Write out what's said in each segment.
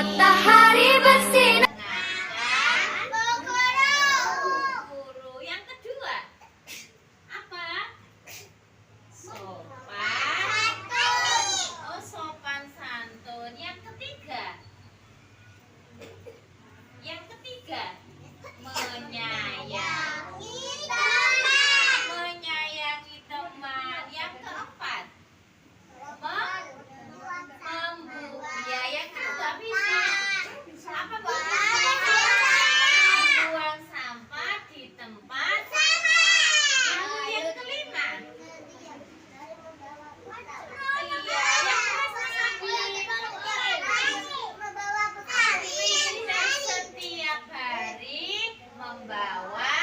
matahari bersinar. Guru. Yang kedua apa? Sopan. Oh, sopan santun. Yang ketiga menyayangi teman. Yang keempat ya, yang kedua bisa apa, Bu? Membuang sampah di tempat. Lalu yang kelima dan setiap hari membawa.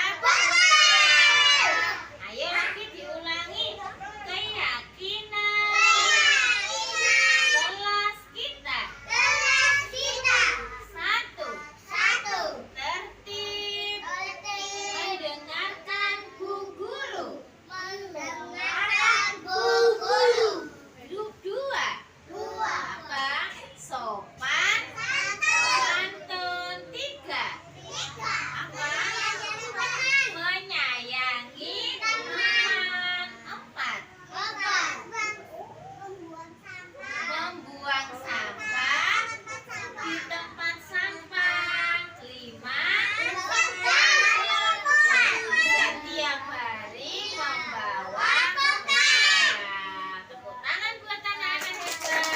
Ayo lagi diulangi. Keyakinan kelas kita. Satu, tertib, mendengarkan Bu Guru. Dua, apa? Sopan santun. Tiga, apa? Menyayangi teman. Empat, membuang sampah di tempat sampah. Lima, setiap hari membawa. Nah, tepuk tangan buat anak-anak hebat.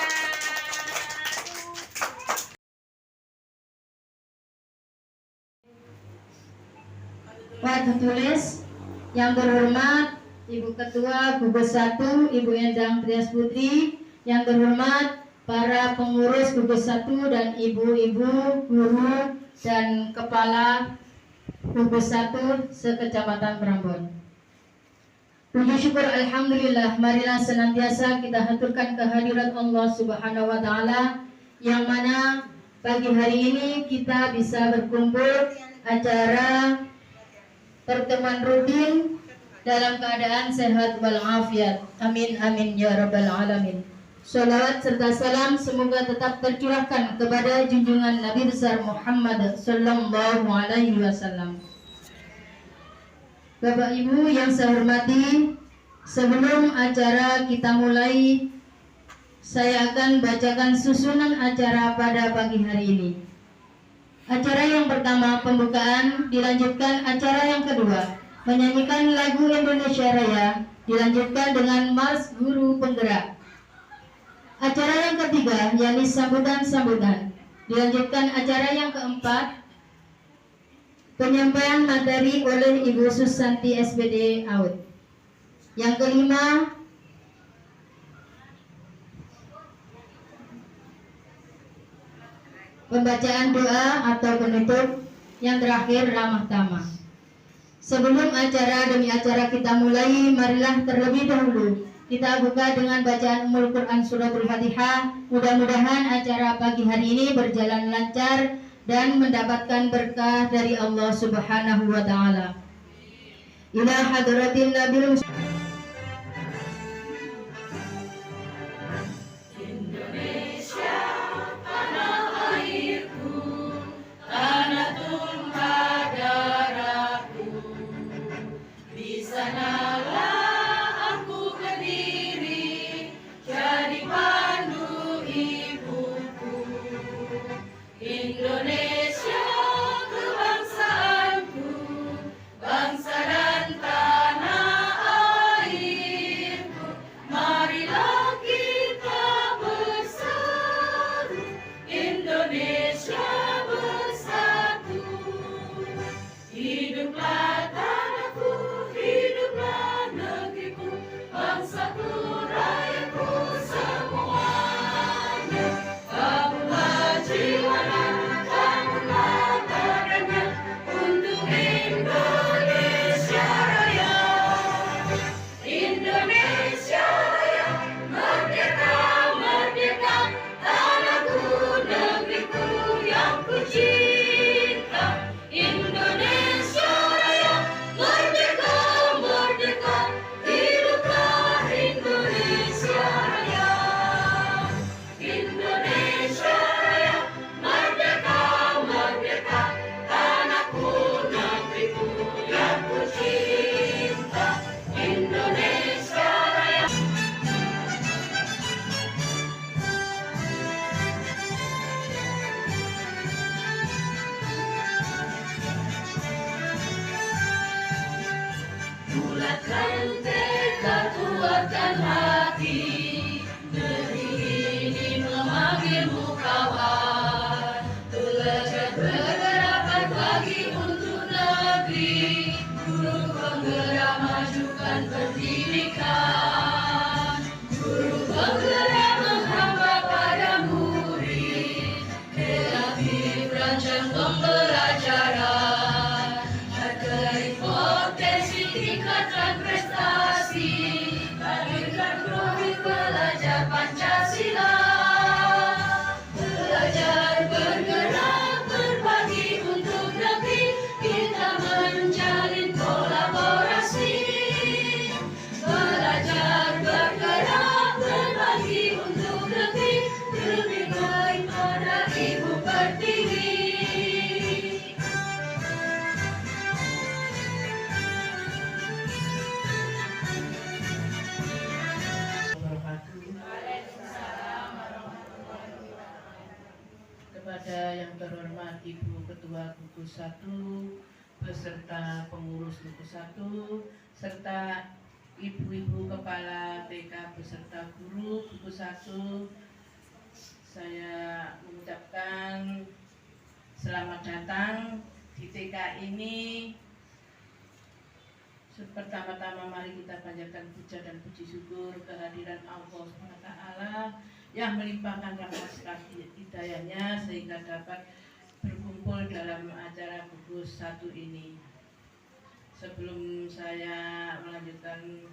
Pak tertulis yang terhormat Ibu Ketua Gugus 1 Ibu Endang Trias Putri, yang terhormat para pengurus Gugus 1 dan ibu-ibu guru dan kepala Gugus 1 sekecamatan Prambon. Puji syukur alhamdulillah, marilah senantiasa kita haturkan kehadirat Allah Subhanahu wa taala yang mana pagi hari ini kita bisa berkumpul acara pertemuan rutin dalam keadaan sehat walafiat. Amin amin ya rabbal alamin. Salawat serta salam semoga tetap tercurahkan kepada junjungan Nabi besar Muhammad sallallahu alaihi wasallam. Bapak Ibu yang saya hormati, sebelum acara kita mulai, saya akan bacakan susunan acara pada pagi hari ini. Acara yang pertama pembukaan, dilanjutkan acara yang kedua menyanyikan lagu Indonesia Raya, dilanjutkan dengan Mars Guru Penggerak. Acara yang ketiga yakni sambutan-sambutan, dilanjutkan acara yang keempat penyampaian materi oleh Ibu Susanti SPD AUD. Yang kelima pembacaan doa atau penutup, yang terakhir ramah tamah. Sebelum acara demi acara kita mulai, marilah terlebih dahulu kita buka dengan bacaan Ummul Quran Suratul Fatihah. Mudah-mudahan acara pagi hari ini berjalan lancar dan mendapatkan berkah dari Allah Subhanahu wa taala. Ila hadratin Nabil Indonesia kebangsaanku, bangsa dan tanah kuatkan hati, negeri ini memanggilmu kawan. Belajar bergerak berbagi untuk negeri, guru penggerak majukan pendidikan. Guru penggerak menghamba pada murid, kreatif rancang pembelajaran, hargai potensi tingkatkan prestasi, hadirkan profil belajar Pancasila. Belajar bergerak berbagi untuk negeri, kita menjalin kolaborasi. Belajar bergerak berbagi untuk negeri, lebih baik pada Ibu Pertiwi. Kepada yang terhormat Ibu Ketua Gugus 1 beserta pengurus Gugus 1 serta ibu-ibu kepala TK beserta guru Gugus 1, saya mengucapkan selamat datang di TK ini. Pertama-tama mari kita panjatkan puja dan puji syukur kehadiran Allah SWT yang melimpahkan rahmat hidayahnya sehingga dapat berkumpul dalam acara Gugus 1 ini. Sebelum saya melanjutkan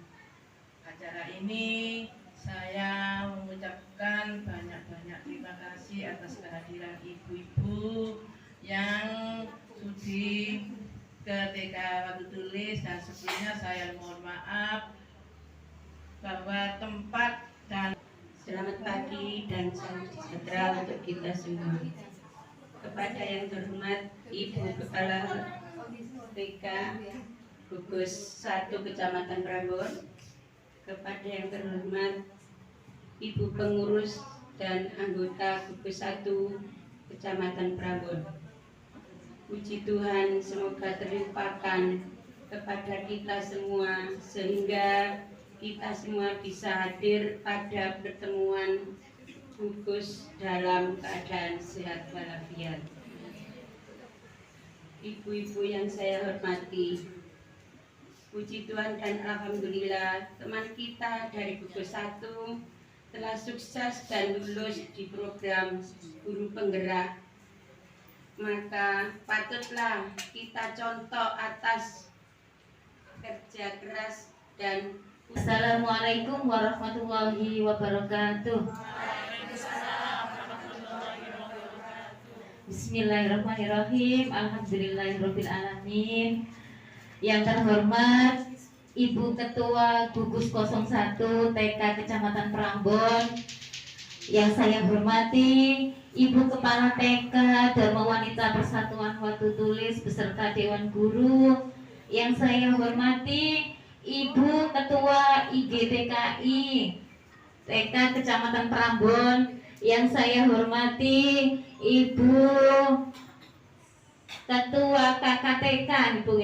acara ini, saya mengucapkan banyak-banyak terima kasih atas kehadiran ibu-ibu yang sudi ke TK Watu Tulis, dan sebelumnya saya mohon maaf bahwa tempat dan Selamat pagi dan salam sejahtera untuk kita semua. Kepada yang terhormat Ibu Kepala TK Gugus 1 Kecamatan Prambon, kepada yang terhormat Ibu Pengurus dan anggota Gugus 1 Kecamatan Prambon, puji Tuhan semoga terlimpahkan kepada kita semua sehingga kita semua bisa hadir pada pertemuan gugus dalam keadaan sehat walafiat. Ibu-ibu yang saya hormati, puji Tuhan dan alhamdulillah teman kita dari Gugus 1 telah sukses dan lulus di program guru penggerak. Maka patutlah kita contoh atas kerja keras dan Assalamualaikum warahmatullahi wabarakatuh. Bismillahirrahmanirrahim. Alhamdulillahirabbil alamin. Yang terhormat Ibu Ketua Gugus 01 TK Kecamatan Prambon, yang saya hormati Ibu Kepala TK Dharma Wanita Persatuan Watu Tulis beserta Dewan Guru, yang saya hormati Ibu Ketua IGTKI TK Kecamatan Prambon, yang saya hormati Ibu Ketua KKTK Ibu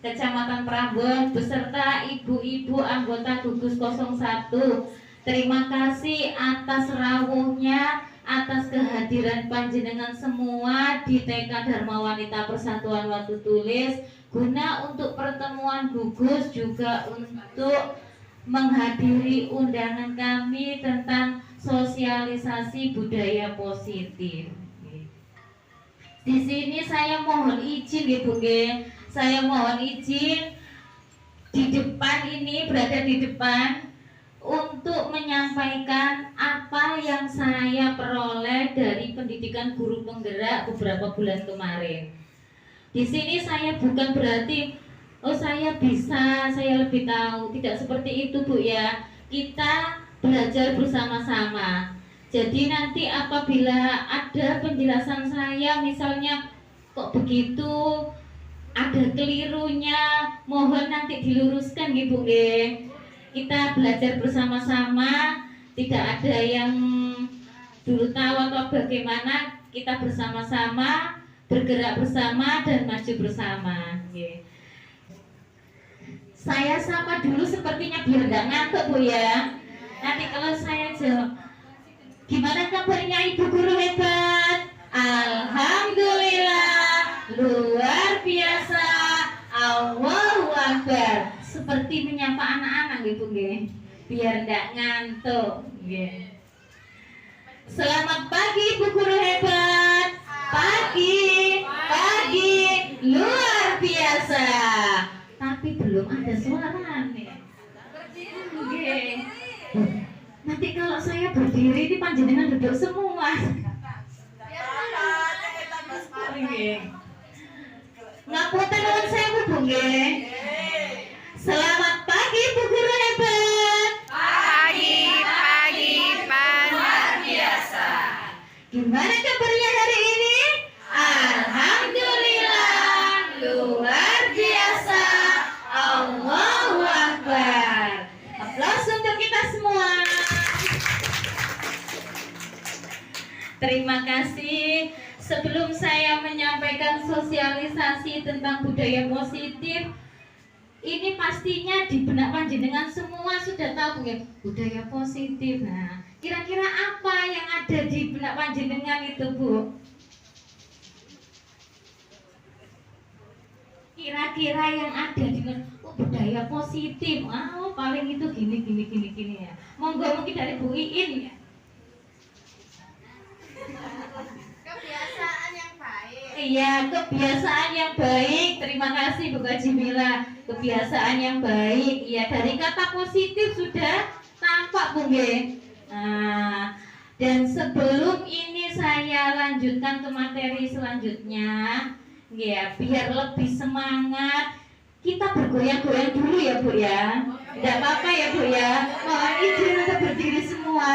Kecamatan Prambon beserta ibu-ibu anggota Gugus 01. Terima kasih atas rawuhnya, atas kehadiran panjenengan semua di TK Dharma Wanita Persatuan Watu Tulis, guna untuk pertemuan gugus juga untuk menghadiri undangan kami tentang sosialisasi budaya positif. Di sini saya mohon izin Ibu, saya mohon izin di depan ini, berada di depan untuk menyampaikan apa yang saya peroleh dari pendidikan guru penggerak beberapa bulan kemarin. Di sini saya bukan berarti saya bisa, saya lebih tahu, tidak seperti itu Bu ya. Kita belajar bersama-sama. Jadi nanti apabila ada penjelasan saya misalnya kok begitu, ada kelirunya, mohon nanti diluruskan Ibu nggih. Kita belajar bersama-sama, tidak ada yang dulu tahu atau bagaimana, kita bersama-sama, bergerak bersama dan maju bersama. Saya sapa dulu sepertinya biar nggak ngantuk Bu ya. Nanti kalau saya jawab, gimana kabarnya Ibu Guru hebat? Alhamdulillah, luar biasa, Allahu Akbar. Seperti menyapa anak-anak gitu nggih, biar nggak ngantuk nggih. Selamat pagi Ibu Guru hebat. Pagi, luar biasa. Tapi belum ada suara nih. Nggih. Nanti kalau saya berdiri di panjenengan duduk semua. Nggih. Ngapunten nuwun sewu Bu nggih. Selamat pagi Bu Guru hebat. Pagi, luar biasa. Gimana kabarnya hari ini? Alhamdulillah, luar biasa, Allahu Akbar. Aplaus untuk kita semua. Terima kasih. Sebelum saya menyampaikan sosialisasi tentang budaya positif, ini pastinya di benak panjenengan semua sudah tahu ya, budaya positif. Nah, kira-kira apa yang ada di benak panjenengan itu, Bu? Kira-kira yang ada di budaya positif. Oh, paling itu gini ya. Monggo mungkin dari Bu Iin ya. Kebiasaan yang baik. Iya, kebiasaan yang baik. Terima kasih Bu Kajimila. Kebiasaan yang baik. Iya, dari kata positif sudah tampak Bu nggih. Nah, dan sebelum ini saya lanjutkan ke materi selanjutnya, ya biar lebih semangat, kita bergoyang-goyang dulu ya Bu ya. Tidak apa-apa ya Bu ya. Mohon izin untuk berdiri semua.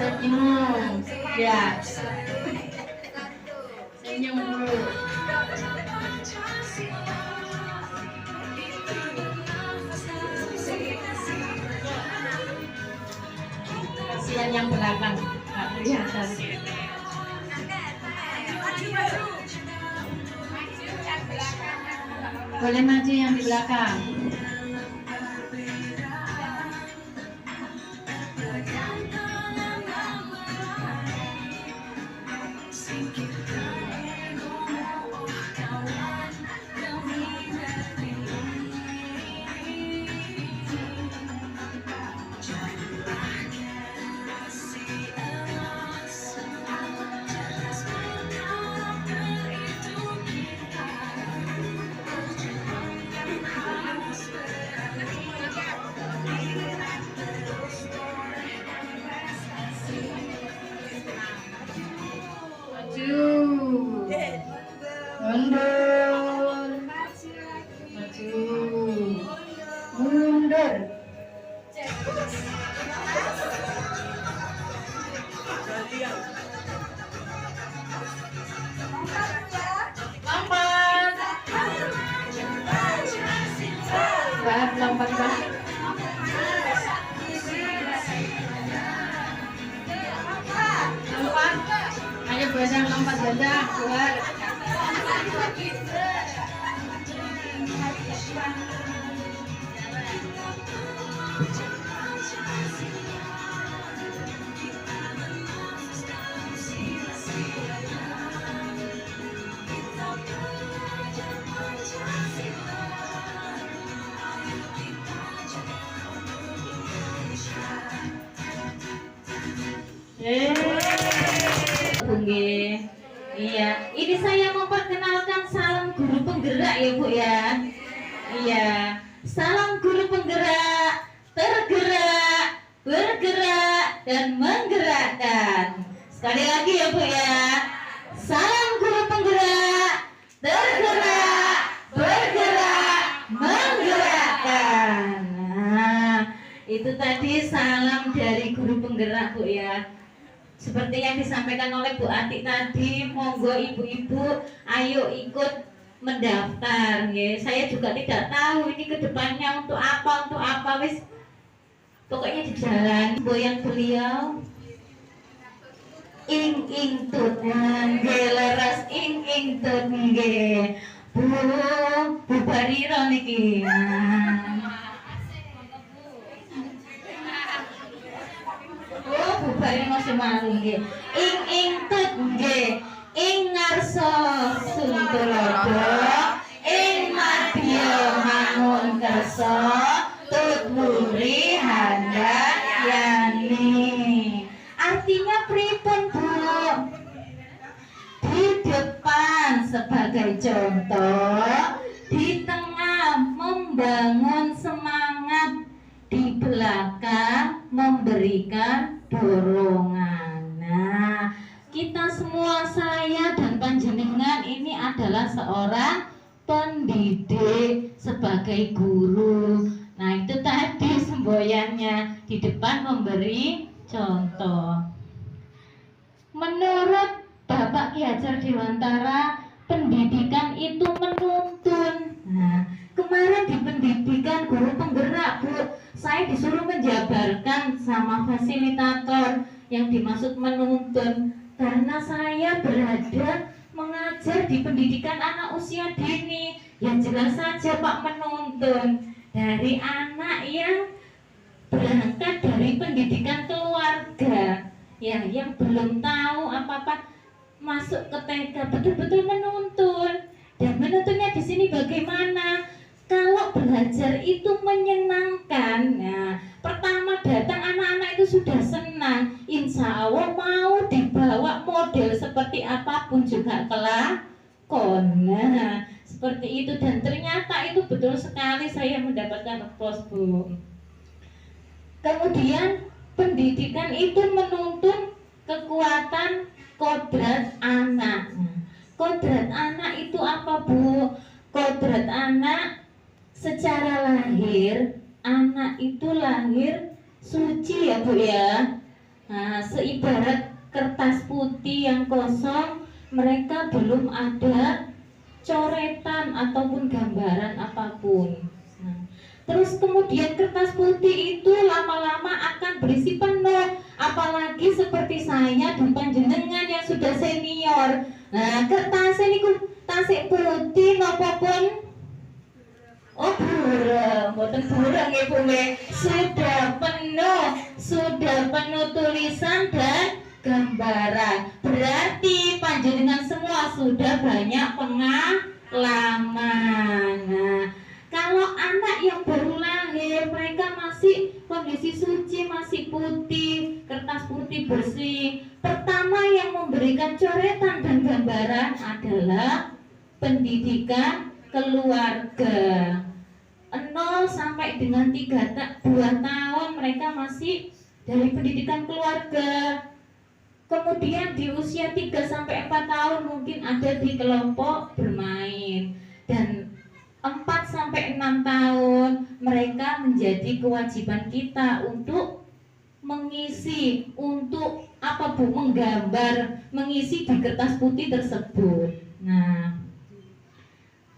Senyum, ya. Senyum dulu. Kasihan yang belakang, nggak kelihatan. Boleh maju yang di belakang. Mundur. Lompat. Lompat. Ayo berenang lompat ganda keluar. Iya, ini saya memperkenalkan salam guru penggerak ya Bu ya. Iya, salam guru penggerak, tergerak, bergerak, dan menggerakkan. Sekali lagi ya Bu ya. Salam guru penggerak, tergerak, bergerak, menggerakkan. Nah, itu tadi salam dari guru penggerak Bu ya. Seperti yang disampaikan oleh Bu Atik tadi, monggo ibu-ibu ayo ikut mendaftar ya. Saya juga tidak tahu ini kedepannya untuk apa wis pokoknya di jalan boyang beliau ing tut nggih leres ing tut nggih Bu Bariro niki. Oh, Bu Bariro masih malu nggih. Ing tut nggih. Ing ngarsa Suntulodo, ing madya mangun kersa, tut muri handayani. Artinya pripun Bu? Di depan sebagai contoh, di tengah membangun semangat, di belakang memberikan dorongan. Nah, kita semua, saya dan panjenengan ini adalah seorang pendidik sebagai guru. Nah, itu tadi semboyannya, di depan memberi contoh. Menurut Bapak Ki Hajar Dewantara, pendidikan itu menuntun. Nah, kemarin di pendidikan guru penggerak Bu, saya disuruh menjabarkan sama fasilitator yang dimaksud menuntun, karena saya berada mengajar di pendidikan anak usia dini. Ya jelas saja Pak, menuntun dari anak yang berangkat dari pendidikan keluarga, ya yang belum tahu apa-apa masuk ke TK, betul-betul menuntun. Dan menuntunnya di sini bagaimana? Kalau belajar itu menyenangkan, nah, pertama datang anak-anak itu sudah senang, insya Allah mau dibawa model seperti apapun juga kelakon. Nah, seperti itu, dan ternyata itu betul sekali, saya mendapatkan applause Bu. Kemudian pendidikan itu menuntun kekuatan kodrat anak. Kodrat anak itu apa Bu? Kodrat anak secara lahir, anak itu lahir suci ya Bu ya. Nah, seibarat kertas putih yang kosong, mereka belum ada coretan ataupun gambaran apapun. Nah, terus kemudian kertas putih itu lama-lama akan berisi penuh, apalagi seperti saya dan panjenengan yang sudah senior. Nah, kertas ini tasik putih napa pun oh burem, boten burem ya Bu, sudah penuh tulisan dan gambaran. Berarti panjenengan semua sudah banyak pengalaman. Nah, kalau anak yang baru lahir, mereka masih kondisi suci, masih putih, kertas putih bersih. Pertama yang memberikan coretan dan gambaran adalah pendidikan keluarga. 0 sampai dengan 2 tahun mereka masih dari pendidikan keluarga. Kemudian di usia 3 sampai 4 tahun mungkin ada di kelompok bermain, dan 4 sampai 6 tahun mereka menjadi kewajiban kita untuk mengisi, untuk apa Bu, menggambar, mengisi di kertas putih tersebut. Nah,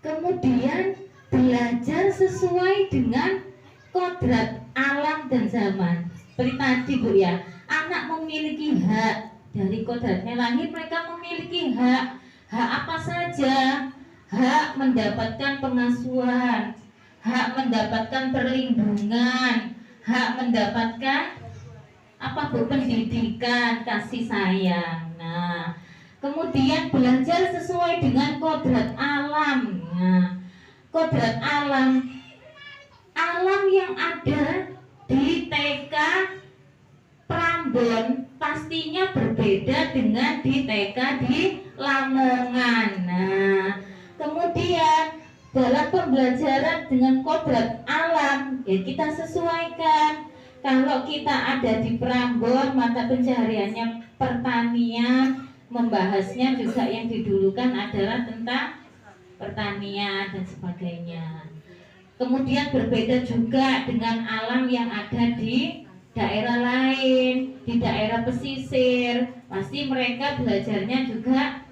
kemudian belajar sesuai dengan kodrat alam dan zaman. Seperti tadi Bu ya, anak memiliki hak dari kodratnya lahir, mereka memiliki hak. Hak apa saja? Hak mendapatkan pengasuhan, hak mendapatkan perlindungan, hak mendapatkan apa Bu, pendidikan, kasih sayang. Nah, kemudian belajar sesuai dengan kodrat alam. Nah, kodrat alam yang ada di TK Prambon pastinya berbeda dengan di TK di Lamongan. Nah, kemudian dalam pembelajaran dengan kodrat alam ya kita sesuaikan. Kalau kita ada di Prambon, mata pencahariannya pertanian, membahasnya juga yang didulukan adalah tentang pertanian dan sebagainya. Kemudian berbeda juga dengan alam yang ada di daerah lain, di daerah pesisir. Pasti mereka belajarnya juga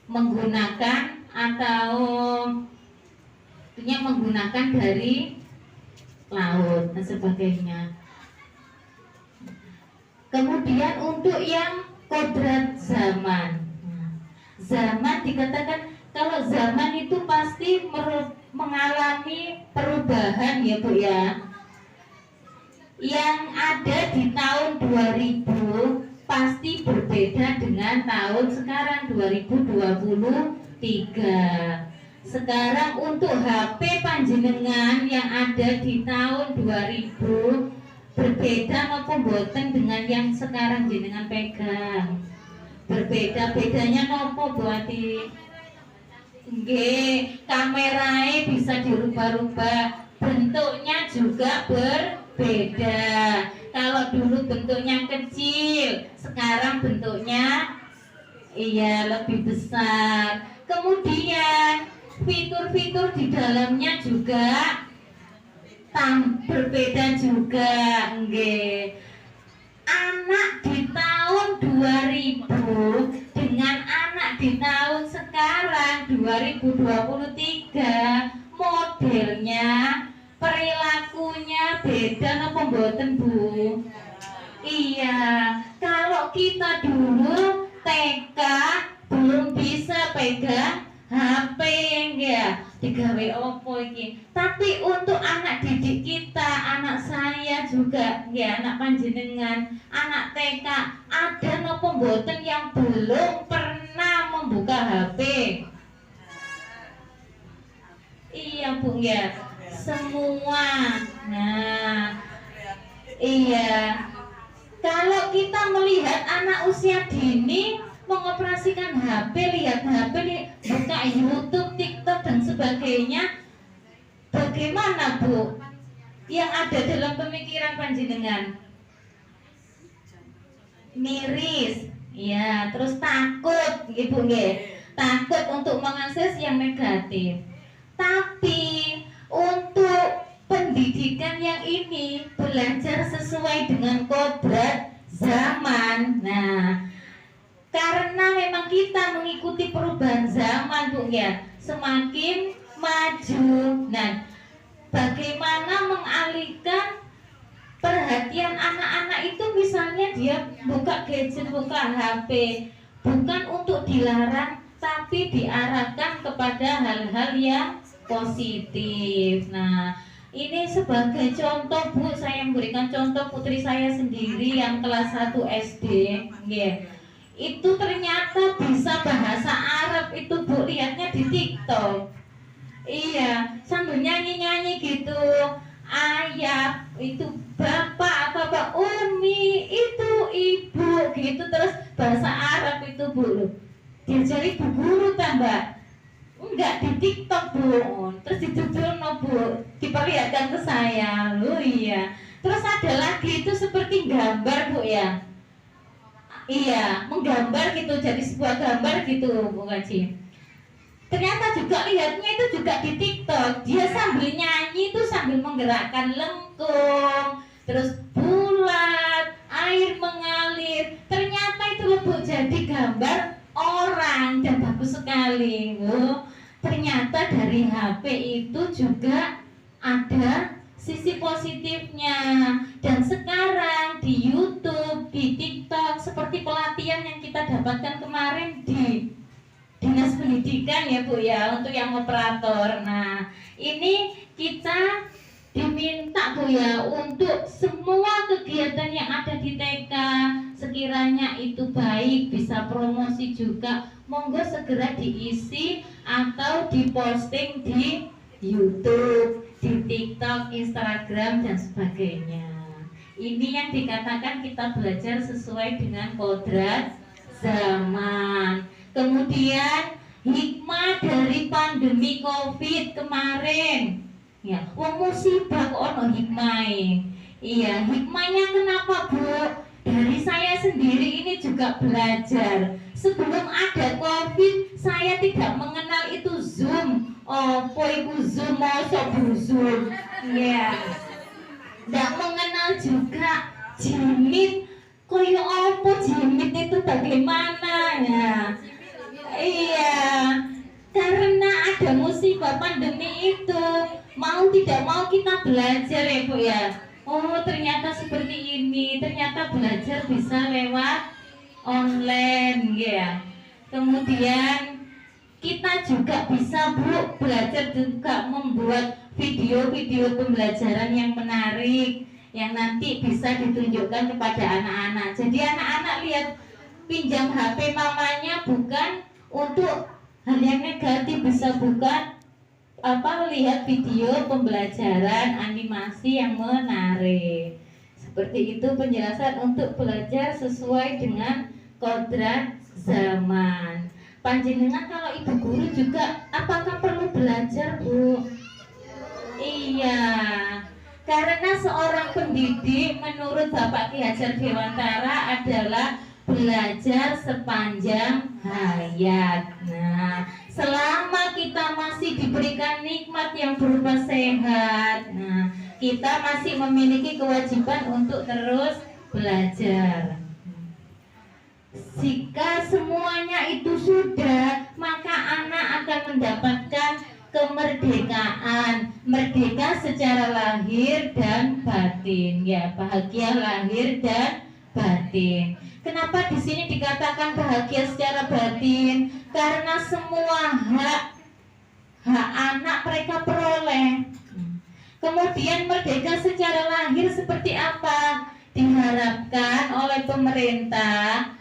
menggunakan atau menggunakan dari laut dan sebagainya. Kemudian untuk yang kodrat zaman, zaman dikatakan kalau zaman itu pasti mengalami perubahan ya Bu ya. Yang ada di tahun 2000 pasti berbeda dengan tahun sekarang 2023. Sekarang untuk HP panjenengan yang ada di tahun 2000 berbeda maupun boten dengan yang sekarang jenengan pegang. Berbeda-bedanya nopo buati? Nggih, kamerae bisa dirubah-rubah, bentuknya juga berbeda. Kalau dulu bentuknya kecil, sekarang bentuknya lebih besar. Kemudian fitur-fitur di dalamnya juga berbeda juga, nggih. Anak di tahun 2000 dengan anak di tahun sekarang 2023 modelnya, perilakunya beda napa mboten Bu? Iya, kalau kita dulu TK belum bisa pegang HP ya, digawe opo iki. Tapi untuk anak didik kita, anak saya juga ya, anak panjenengan, anak TK, ada nopo mboten yang belum pernah membuka HP? Iya Bu ya, semua. Nah, iya. Kalau kita melihat anak usia dini mengoperasikan HP, lihat HP, buka YouTube, TikTok dan sebagainya, bagaimana Bu? Yang ada dalam pemikiran panjenengan? Miris, ya, terus takut, Ibu nggih, takut untuk mengakses yang negatif. Tapi untuk pendidikan yang ini belajar sesuai dengan kodrat zaman. Nah, karena memang kita mengikuti perubahan zaman Bu ya, semakin maju. Nah, bagaimana mengalihkan perhatian anak-anak itu, misalnya dia buka gadget, buka HP, bukan untuk dilarang, tapi diarahkan kepada hal-hal yang positif. Nah, ini sebagai contoh Bu, saya memberikan contoh putri saya sendiri yang kelas 1 SD, yeah. Itu ternyata bisa bahasa Arab itu Bu, lihatnya di TikTok. Iya, sambil nyanyi-nyanyi gitu. Ayah itu bapak, apa umi itu ibu gitu, terus bahasa Arab itu Bu. Diajari Bu guru tambah. Enggak di TikTok Bu, terus dijujurno Bu, diperlihatkan ke saya. Loh iya. Terus ada lagi itu seperti gambar Bu ya. Iya, menggambar gitu, jadi sebuah gambar gitu Bu Kaji. Ternyata juga lihatnya itu juga di TikTok. Dia sambil nyanyi itu sambil menggerakkan lengkung, terus bulat, air mengalir. Ternyata itu Bu jadi gambar orang dan bagus sekali Bu. Ternyata dari HP itu juga ada sisi positifnya. Dan sekarang di YouTube, di TikTok, seperti pelatihan yang kita dapatkan kemarin di Dinas Pendidikan ya Bu ya, untuk yang operator. Nah, ini kita diminta Bu ya, untuk semua kegiatan yang ada di TK, sekiranya itu baik, bisa promosi juga, monggo segera diisi atau diposting di YouTube, di TikTok, Instagram dan sebagainya. Ini yang dikatakan kita belajar sesuai dengan kodrat zaman. Kemudian hikmah dari pandemi COVID kemarin. Ya, musibah kok ono hikmahe. Iya, hikmahnya kenapa Bu? Dari saya sendiri ini juga belajar. Sebelum ada COVID, saya tidak mengenal itu Zoom. Apa itu Zoom, masa Bu Zoom? Iya. Tidak mengenal juga Jimit. Koyo apa Jimit itu bagaimana ya? Iya. Karena ada musibah pandemi itu, mau tidak mau kita belajar ya Bu ya. Oh ternyata seperti ini, ternyata belajar bisa lewat online ya. Kemudian kita juga bisa Bu belajar juga membuat video-video pembelajaran yang menarik, yang nanti bisa ditunjukkan kepada anak-anak. Jadi anak-anak lihat pinjam HP mamanya bukan untuk hal yang negatif, bisa bukan lihat video pembelajaran animasi yang menarik. Seperti itu penjelasan untuk belajar sesuai dengan kodrat zaman. Panjenengan kalau ibu guru juga apakah perlu belajar Bu? Iya, karena seorang pendidik menurut Bapak Ki Hajar Dewantara adalah belajar sepanjang hayat. Nah, selama kita masih diberikan nikmat yang berupa sehat, nah, kita masih memiliki kewajiban untuk terus belajar. Jika semuanya itu sudah, maka anak akan mendapatkan kemerdekaan, merdeka secara lahir dan batin, ya, bahagia lahir dan batin. Kenapa di sini dikatakan bahagia secara batin? Karena semua hak anak mereka peroleh. Kemudian merdeka secara lahir seperti apa? Diharapkan oleh pemerintah,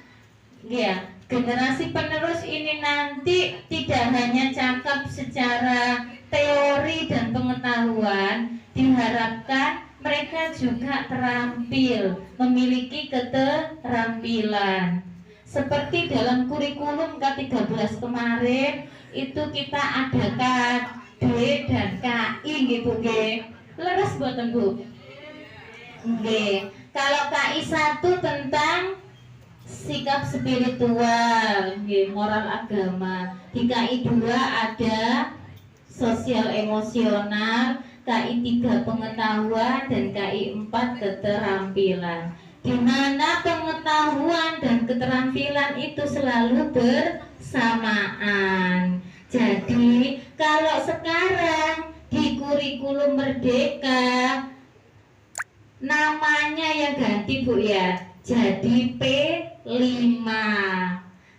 ya, generasi penerus ini nanti tidak hanya cakap secara teori dan pengetahuan, diharapkan mereka juga terampil, memiliki keterampilan. Seperti dalam kurikulum K13 kemarin itu kita ada KD dan KI gitu nggih. Leres mboten Bu? Nggih. Kalau KI 1 tentang sikap spiritual, nggih, moral agama. Di KI 2 ada sosial emosional, KI 3 pengetahuan, dan KI 4 keterampilan. Di mana pengetahuan dan keterampilan itu selalu bersamaan. Jadi kalau sekarang di kurikulum Merdeka namanya yang ganti Bu ya, jadi P5,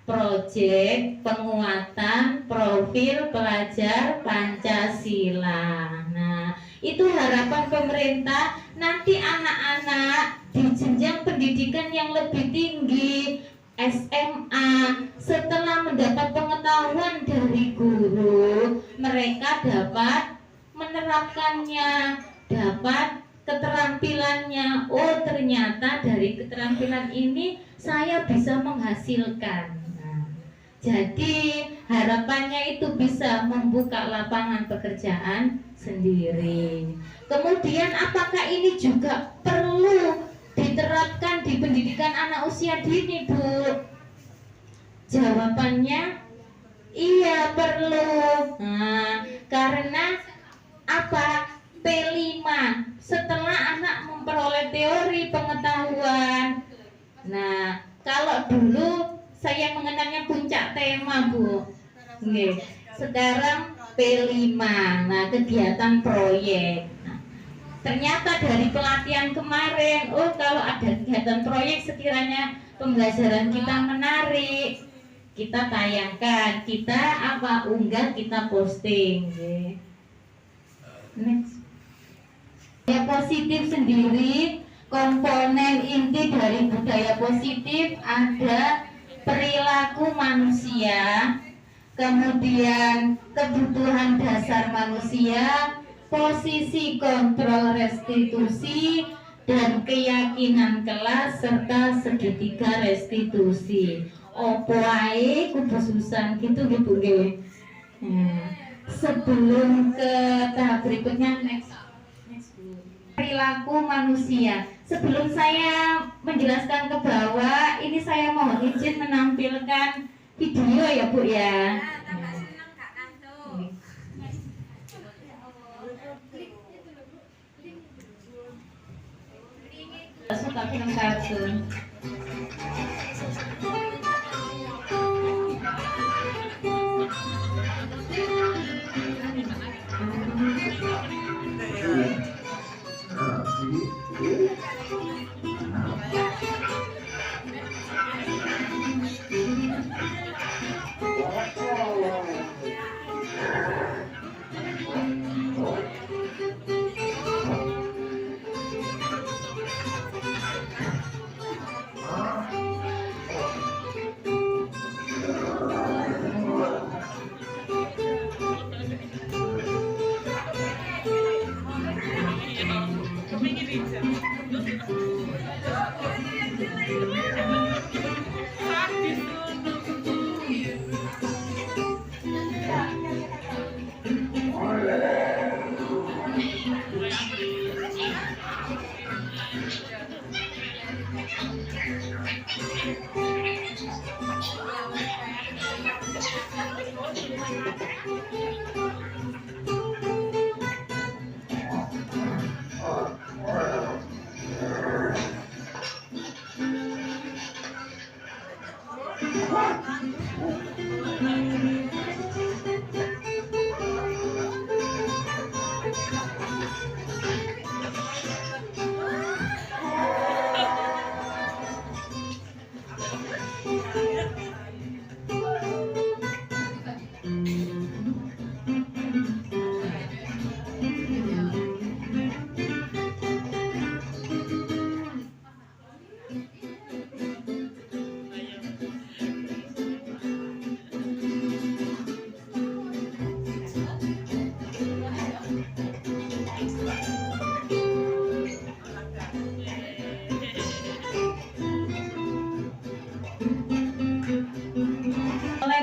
Proyek Penguatan Profil Pelajar Pancasila. Nah, itu harapan pemerintah nanti anak-anak di jenjang pendidikan yang lebih tinggi, SMA, setelah mendapat pengetahuan dari guru, mereka dapat menerapkannya, dapat keterampilannya. Oh ternyata dari keterampilan ini saya bisa menghasilkan. Nah, jadi harapannya itu bisa membuka lapangan pekerjaan sendiri. Kemudian apakah ini juga perlu diterapkan di pendidikan anak usia dini Bu? Jawabannya iya perlu. Nah, karena apa? P5 setelah anak memperoleh teori pengetahuan. Nah, kalau dulu saya mengenalnya puncak tema Bu. Oke. Sekarang P5. Nah, kegiatan proyek. Nah, ternyata dari pelatihan kemarin, oh kalau ada kegiatan proyek sekiranya pembelajaran kita menarik, kita tayangkan, kita unggah, kita posting. Oke. Next. Budaya positif sendiri, komponen inti dari budaya positif ada perilaku manusia, kemudian kebutuhan dasar manusia, posisi kontrol restitusi, dan keyakinan kelas serta segitiga restitusi. Opo ae kudu susan gitu nggih. Sebelum ke tahap berikutnya, next. perilaku manusia. Sebelum saya menjelaskan ke bawah, ini saya mohon izin menampilkan video ya Bu ya. Suka film kartun.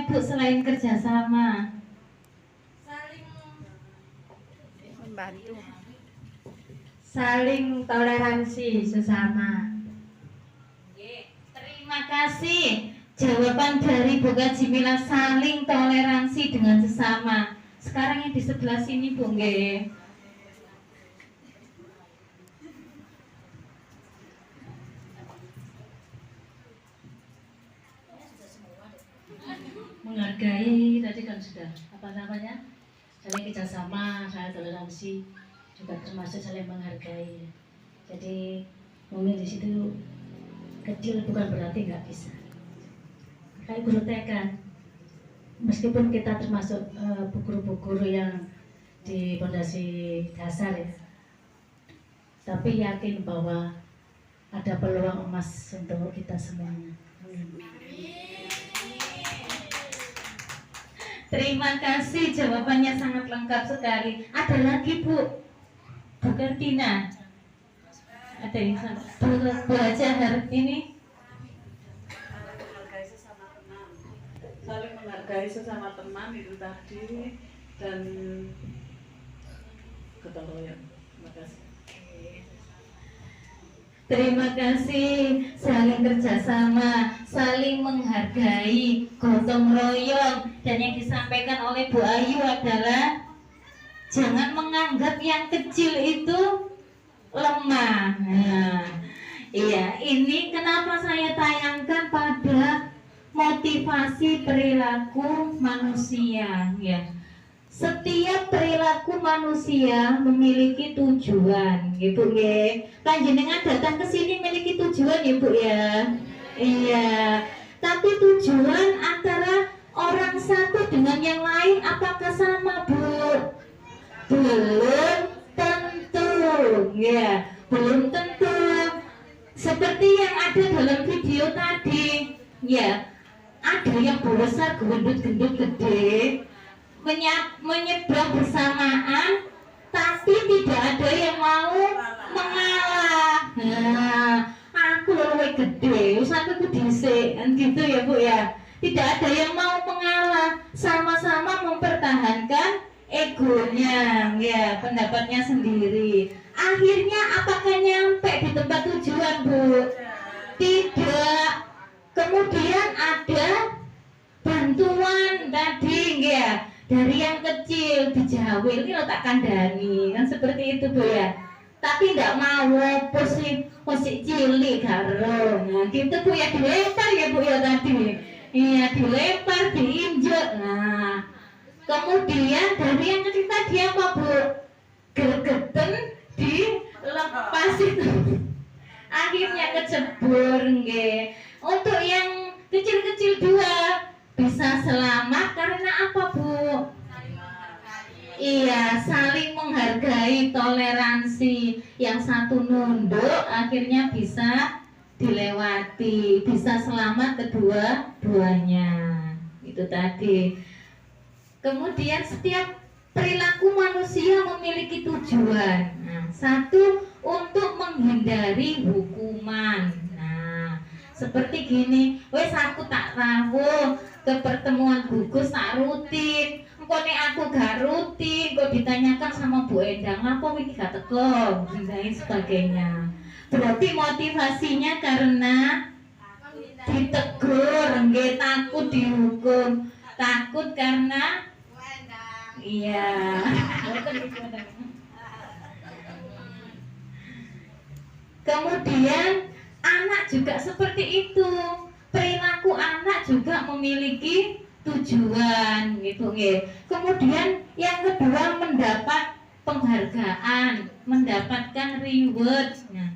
Bu, selain kerjasama, saling toleransi sesama. Terima kasih. Jawaban dari Bu Kajimila, saling toleransi dengan sesama. Sekarang yang di sebelah sini Bu nggih. Menghargai tadi kan sudah apa namanya, saling kerjasama, saling toleransi, juga termasuk saling menghargai. Jadi mungkin di situ kecil bukan berarti nggak bisa. Kayak guru TK, meskipun kita termasuk guru-guru yang di pondasi dasar ya, tapi yakin bahwa ada peluang emas untuk kita semuanya. Terima kasih, jawabannya sangat lengkap sekali. Ada lagi Bu, Bu Kartina. Ada yang sama. Bu Jahar ini. Saling menghargai sesama teman itu tadi, dan gotong royong. Terima kasih. Terima kasih, saling kerjasama, saling menghargai, gotong royong. Dan yang disampaikan oleh Bu Ayu adalah jangan menganggap yang kecil itu lemah. Nah, iya, ini kenapa saya tayangkan pada motivasi perilaku manusia ya. Setiap perilaku manusia memiliki tujuan, Ibu ya. Panjenengan datang ke sini memiliki tujuan ya, Bu ya. Iya. Tapi tujuan antara orang satu dengan yang lain apakah sama, Bu? Belum tentu, ya. Belum tentu. Seperti yang ada dalam video tadi, ya. Ada yang besar, gendut-gendut gede, menyeberang bersamaan, tapi tidak ada yang mau mengalah. Nah, aku lebih gede, usahaku dhisik, gitu ya Bu ya. Tidak ada yang mau mengalah, sama-sama mempertahankan egonya, ya pendapatnya sendiri. Akhirnya apakah nyampe di tempat tujuan, Bu? Tidak. Kemudian ada bantuan tadi, ya, dari yang kecil dijawil ini lo tak kandani, kan seperti itu, Bu, ya. Tapi tidak mau posisi cilik karo. Nah, gitu, Bu, ya, dilempar ya, Bu, ya, tadi. Iya, dilempar, diinjek. Nah, kemudian dari yang kecil tadi apa, Bu? Gergeten dilepas itu. Akhirnya kecebur, nggih. Untuk yang kecil-kecil dua bisa selamat karena apa, Bu? Iya, saling menghargai, toleransi. Yang satu nunduk akhirnya bisa dilewati, bisa selamat kedua-duanya. Itu tadi. Kemudian setiap perilaku manusia memiliki tujuan. Nah, satu, untuk menghindari hukuman. Nah, seperti gini, wes aku tak rawuh ke pertemuan gugus tak rutin. Kok nek aku gak rutin, kok ditanyakan sama Bu Endang, apa iki gak teko, dan lain sebagainya. Berarti motivasinya karena ditegur, nggih, takut dihukum, takut karena iya. Kemudian anak juga seperti itu. Perilaku anak juga memiliki tujuan, gitu nggih. Kemudian yang kedua mendapat penghargaan, mendapatkan reward. Nah,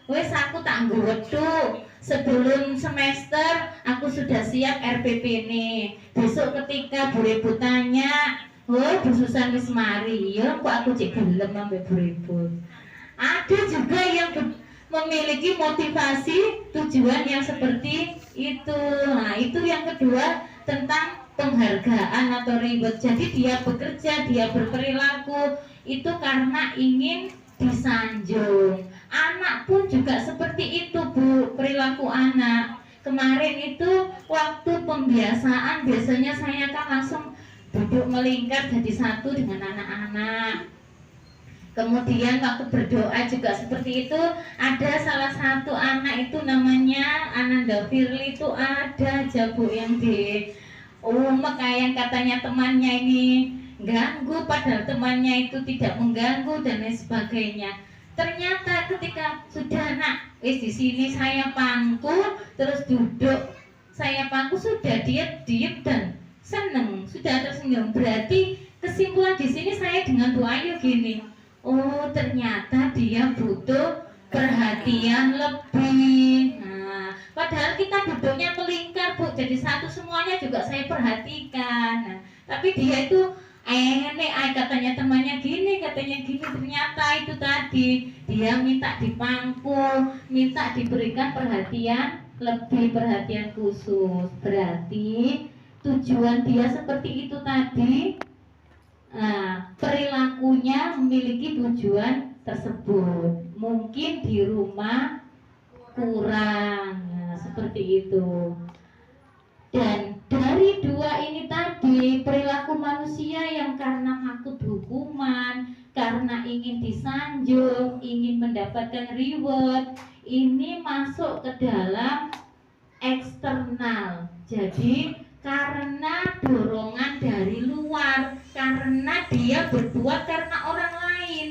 wes aku tak ngwetu sebelum semester aku sudah siap RPP nih. Besok ketika Bu Ibu tanya, "Oh, Bu Susan wis mari." Ya, kok aku cek gelem ambek Bu Ibu. Ada juga yang memiliki motivasi tujuan yang seperti itu. Nah, itu yang kedua tentang penghargaan atau reward. Jadi dia bekerja, dia berperilaku itu karena ingin disanjung. Anak pun juga seperti itu, Bu, perilaku anak. Kemarin itu waktu pembiasaan biasanya saya kan langsung duduk melingkar jadi satu dengan anak-anak. Kemudian waktu berdoa juga seperti itu. Ada salah satu anak itu namanya Ananda Firly, itu ada aja, Bu, yang di kayak katanya temannya ini ganggu, padahal temannya itu tidak mengganggu dan lain sebagainya. Ternyata ketika sudah di sini saya pangku terus duduk, saya pangku sudah dia diem dan seneng, sudah tersenyum. Berarti kesimpulan di sini saya dengan Bu Ayu gini, oh ternyata dia butuh perhatian lebih. Nah, padahal kita duduknya melingkar, Bu, jadi satu semuanya juga saya perhatikan. Nah, tapi dia itu katanya temannya gini, ternyata itu tadi dia minta dipangku, minta diberikan perhatian lebih, perhatian khusus. Berarti tujuan dia seperti itu tadi. Nah, perilakunya memiliki tujuan tersebut. Mungkin di rumah kurang, nah, seperti itu. Dan dari dua ini tadi, perilaku manusia yang karena takut hukuman, karena ingin disanjung, ingin mendapatkan reward, ini masuk ke dalam eksternal. Jadi karena dorongan dari luar, karena dia berbuat karena orang lain,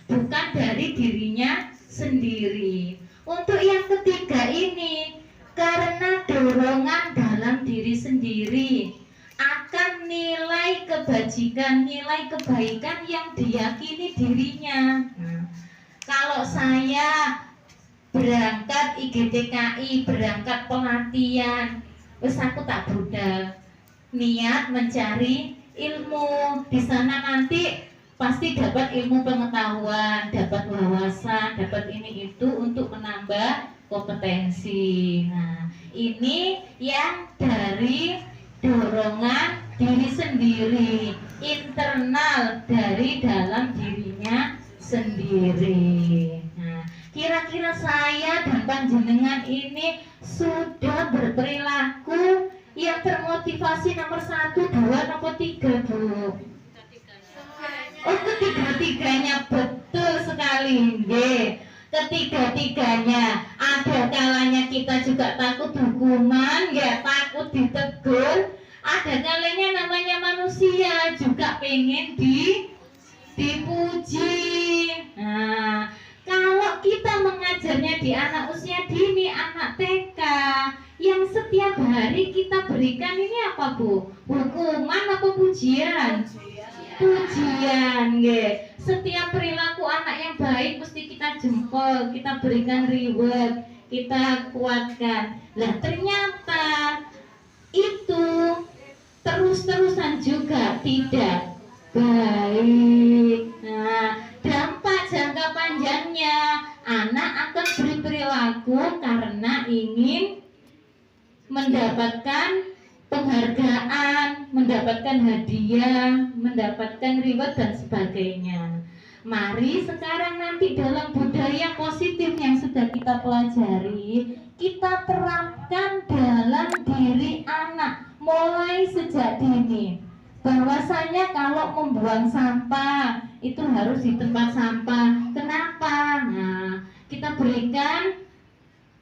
bukan dari dirinya sendiri. Untuk yang ketiga ini, karena dorongan dalam diri sendiri akan nilai kebajikan, nilai kebaikan yang diyakini dirinya. Kalau saya berangkat IGTKI, berangkat pelatihan, wes aku tak budal, niat mencari ilmu. Di sana nanti pasti dapat ilmu pengetahuan, dapat wawasan, dapat ini itu untuk menambah kompetensi. Nah, ini yang dari dorongan diri sendiri, internal dari dalam dirinya sendiri. Nah, kira-kira saya dan panjenengan ini sudah berperilaku yang termotivasi nomor 1, 2, nomor 3, Bu? ketiga-tiganya betul sekali, nggih. Ketiga-tiganya ada kalanya kita juga takut hukuman, ya takut ditegur. Ada kalanya namanya manusia juga pengen dipuji. Nah, kalau kita mengajarnya di anak usia dini, anak TK, yang setiap hari kita berikan ini apa, Bu? Hukuman atau pujian? Pujian, nggih. Setiap perilaku anak yang baik mesti kita jempol, kita berikan reward, kita kuatkan. Nah, ternyata itu terus-terusan juga tidak baik. Nah, dampak jangka panjangnya anak akan berperilaku karena ingin mendapatkan penghargaan, mendapatkan hadiah, mendapatkan reward dan sebagainya. Mari sekarang nanti dalam budaya positif yang sudah kita pelajari, kita terapkan dalam diri anak mulai sejak dini. Bahwasanya kalau membuang sampah itu harus di tempat sampah. Kenapa? Nah, kita berikan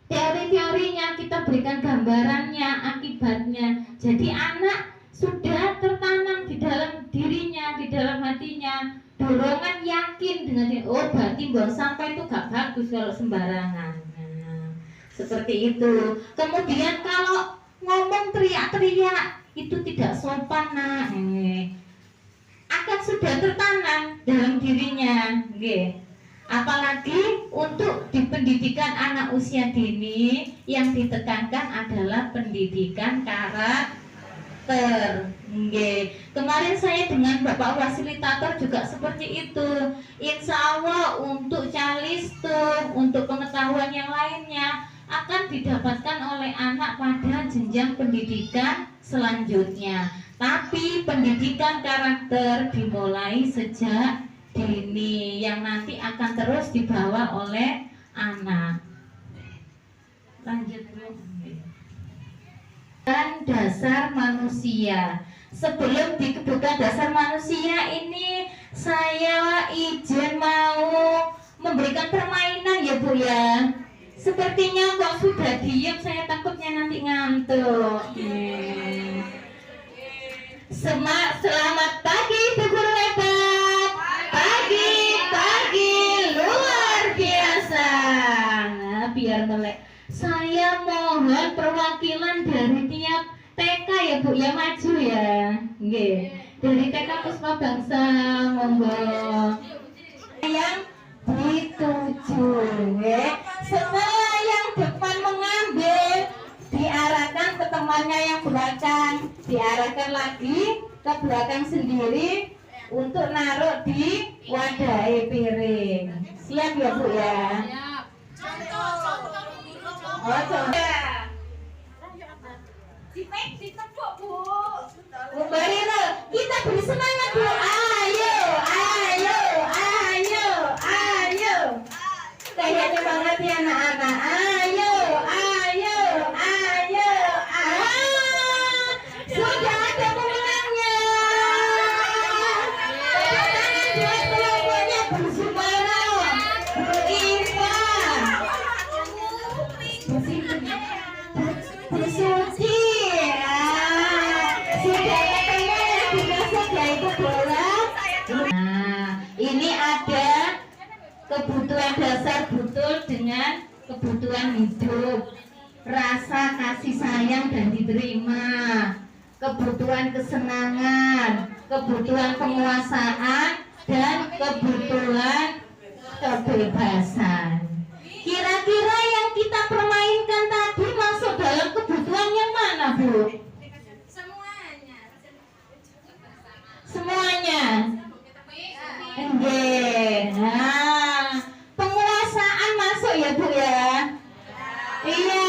teori-teorinya, kita berikan gambarannya, akibatnya. Jadi anak sudah tertanam di dalam dirinya, di dalam hatinya, dorongan yakin dengan oh berarti buang sampah itu gak bagus kalau sembarangan. Nah, seperti itu. Kemudian kalau ngomong teriak-teriak itu tidak sopan, nah, akan sudah tertanam dalam dirinya, apalagi untuk di pendidikan anak usia dini yang ditekankan adalah pendidikan karakter. Kemarin saya dengan Bapak Fasilitator juga seperti itu. Insya Allah untuk calistung, untuk pengetahuan yang lainnya akan didapatkan oleh anak pada jenjang pendidikan selanjutnya. Tapi pendidikan karakter dimulai sejak dini yang nanti akan terus dibawa oleh anak. Lanjut dulu. Dan dasar manusia. Sebelum di kebutuhan dasar manusia ini, saya izin mau memberikan permainan ya Bu ya. Sepertinya kok sudah diam, saya takutnya nanti ngantuk. Selamat pagi Bu Guru hebat. Pagi luar biasa. Nah, biar melek. Saya mohon perwakilan dari tiap TK ya Bu ya, maju ya. Nggih. Dari TK Puspa Bangsa, monggo. Yang dituju, nggih. Setelah yang depan mengambil, diarahkan ke temannya yang belakang, diarahkan lagi ke belakang sendiri untuk naruh di wadah piring. Siap ya Bu ya? Oh, coba. Ditepuk Bu. Bu Barino, kita beri semangat Bu. Ayo. Kayaknya banget ya anak-anak. Ayo. Sudah ada pemenangnya. Buat kelompoknya Bu Sumana, Bu Iva, Bu Suci. Sudah ketemu yang dikasih yaitu bola. Nah, ini ada kebutuhan dasar betul dengan kebutuhan hidup, rasa kasih sayang dan diterima, kebutuhan kesenangan, kebutuhan penguasaan, dan kebutuhan kebebasan. Kira-kira yang kita permainkan tadi masuk dalam kebutuhan yang mana Bu? Semuanya. Nah, penguasaan masuk ya Bu ya. Iya,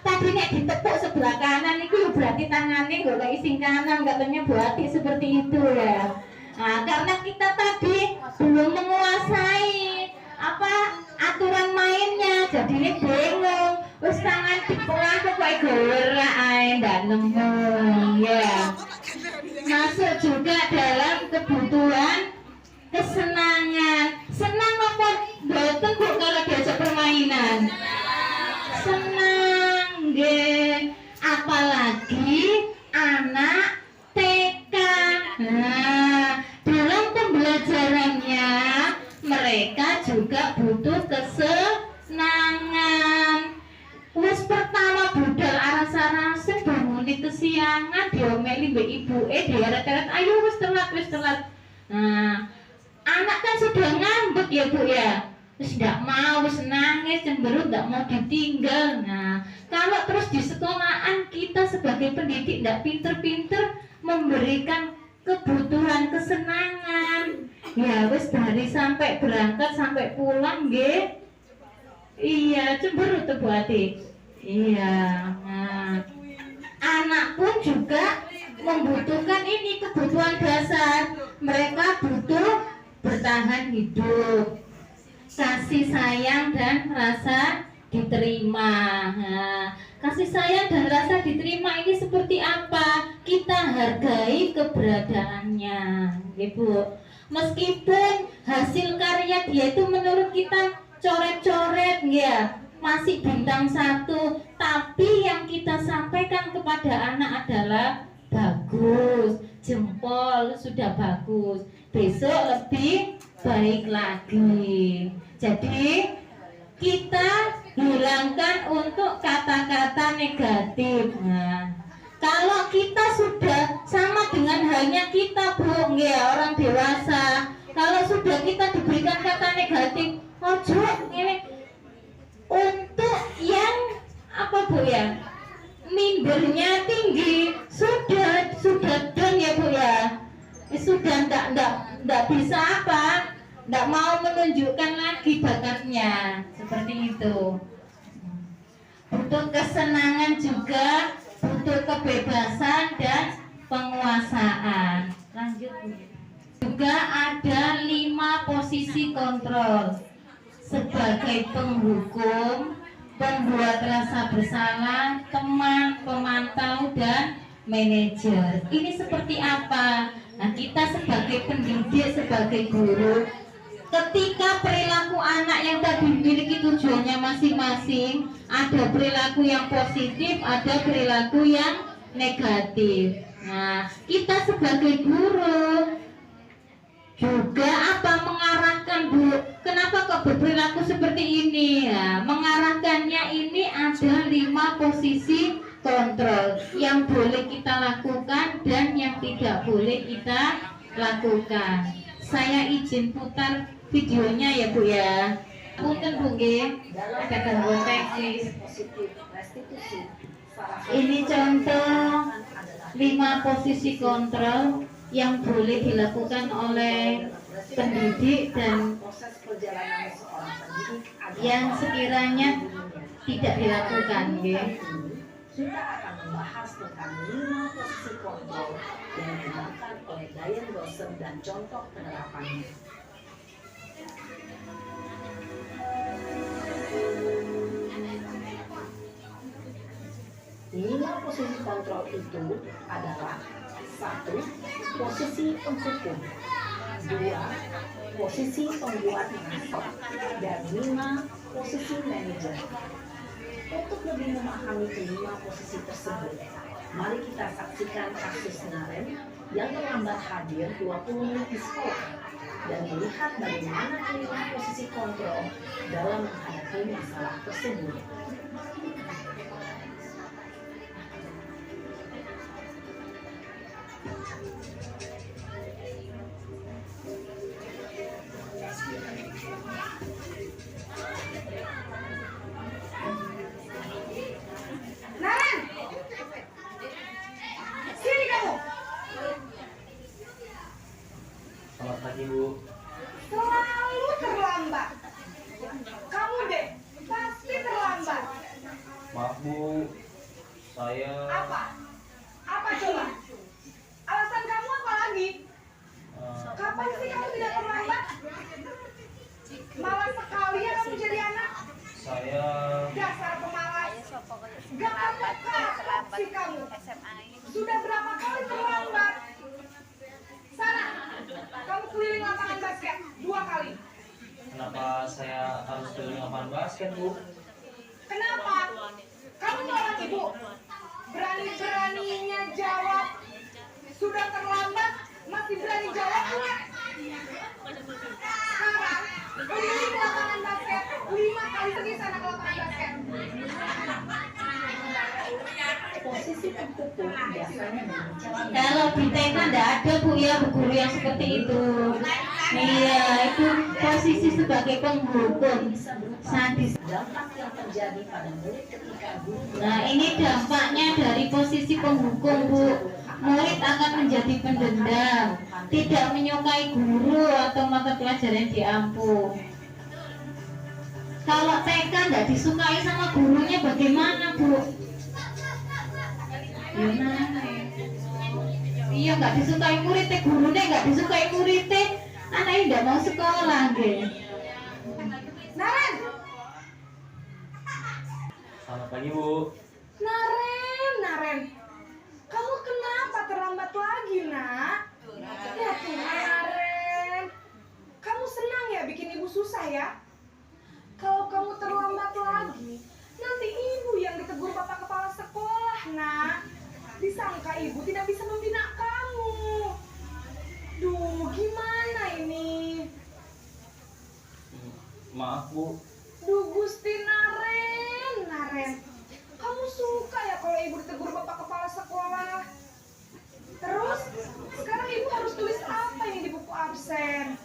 tadi nek ditepuk sebelah kanan itu berarti tangannya nggak kayak sing kanan, katanya berarti seperti itu ya. Nah, karena kita tadi belum menguasai aturan mainnya, jadi ini bingung. Terus tangan dipegang kok kayak gerak nggak nemu ya. Masuk juga dalam kebutuhan kesenangan. Senang apa mboten Bu kalau diajak permainan? Senang nggih. Apalagi anak TK. Nah, dalam pembelajarannya mereka juga butuh kesenangan. Wes pertama budal arasa-arasa bangun kesiangan diomeli mbek ibuke diaret-aret ayo wis telat. Nah, anak kan sudah ngambek ya Bu ya. Wis ndak mau, wis nangis, cemberut ndak mau ditinggal. Nah, kalau terus di sekolahan kita sebagai pendidik ndak pinter-pinter memberikan kebutuhan kesenangan. Ya wis dari sampai berangkat sampai pulang nggih. Iya, cemberut tuh Bu Ati. Iya. Nah, anak pun juga membutuhkan ini kebutuhan dasar. Mereka butuh bertahan hidup, kasih sayang dan rasa diterima. Nah, kasih sayang dan rasa diterima ini seperti apa? Kita hargai keberadaannya, Ibu. Meskipun hasil karya dia itu menurut kita coret-coret, ya, masih bintang 1, tapi yang kita sampaikan kepada anak adalah bagus, jempol sudah bagus, besok lebih baik lagi. Jadi kita hilangkan untuk kata-kata negatif. Nah, kalau kita sudah sama dengan halnya kita Bu, ya, orang dewasa, kalau sudah kita diberikan kata negatif, ojo ini untuk yang apa Bu ya, mindernya tinggi, sudah down ya Bu ya, sudah ndak bisa apa, ndak mau menunjukkan lagi bakatnya, seperti itu. Butuh kesenangan juga, butuh kebebasan dan penguasaan. Lanjut Bu. Juga ada 5 posisi kontrol sebagai penghukum, pembuat rasa bersalah, teman, pemantau, dan manajer. Ini seperti apa? Nah, kita sebagai pendidik, sebagai guru, ketika perilaku anak yang tadi memiliki tujuannya masing-masing, ada perilaku yang positif, ada perilaku yang negatif. Nah, kita sebagai guru juga apa mengarahkan Bu, kenapa kok berperilaku seperti ini? Nah, mengarahkannya ini ada 5 posisi kontrol yang boleh kita lakukan dan yang tidak boleh kita lakukan. Saya izin putar videonya ya Bu ya. Punten Bu nggih, ada gangguan teknis. Ini contoh 5 posisi kontrol yang boleh dilakukan oleh pendidik dan yang sekiranya tidak dilakukan, ya. Kita akan membahas tentang 5 posisi kontrol yang digunakan oleh Diane Dawson dan contoh penerapannya. Lima posisi kontrol itu adalah 1. Posisi penghukum, 2. Posisi pembuat naskah, dan 5. Posisi manajer. Untuk lebih memahami kelima posisi tersebut, mari kita saksikan kasus Naren yang terlambat hadir 20 menit di sekolah dan melihat bagaimana kelima posisi kontrol dalam menghadapi masalah tersebut. Naren, sini kamu. Selamat pagi Bu. Selalu terlambat. Kamu deh, pasti terlambat. Maaf Bu, saya Apa? Apa coba? Alasan kamu apa lagi? Kapan sih kamu tidak terlambat? Malas sekali ya kamu jadi anak. saya Dasar pemalas. Gak kapok sih kamu. Sudah berapa kali terlambat? Sana, kamu keliling lapangan kenapa saya harus keliling lapangan basket, Bu? Kenapa? Kamu seorang ibu berani-beraninya jawab sudah terlambat, masih berani jawab enggak? Sekarang keliling lapangan basket 5 kali pergi sana ke lapangan basket. Posisi tertutup biasanya berbicara Kalau di TK enggak ada Bu ya bu guru yang seperti itu. Iya, itu posisi sebagai penghukum sadis. dampak yang terjadi pada murid ketika guru Nah, ini dampaknya dari posisi penghukum, Bu. Murid akan menjadi pendendam, tidak menyukai guru atau mata pelajaran di ampuh. Kalau TK nggak disukai sama gurunya bagaimana, Bu? Gimana? Iya, nggak disukai muridnya, gurunya nggak disukai muridnya, anaknya nggak mau sekolah, deh. Naren, Selamat pagi, Bu. Naren, kamu kenapa terlambat lagi, Nak? Ya Tuhan, Naren, kamu senang ya bikin ibu susah ya? Kalau kamu terlambat lagi, nanti ibu yang ditegur bapak kepala sekolah, Nak. Disangka ibu tidak bisa membina kamu. Duh, gimana ini? Maaf, Bu. Duh, Gusti Naren, kamu suka ya kalau ibu ditegur bapak kepala sekolah? Terus, sekarang ibu harus tulis apa ini di buku absen?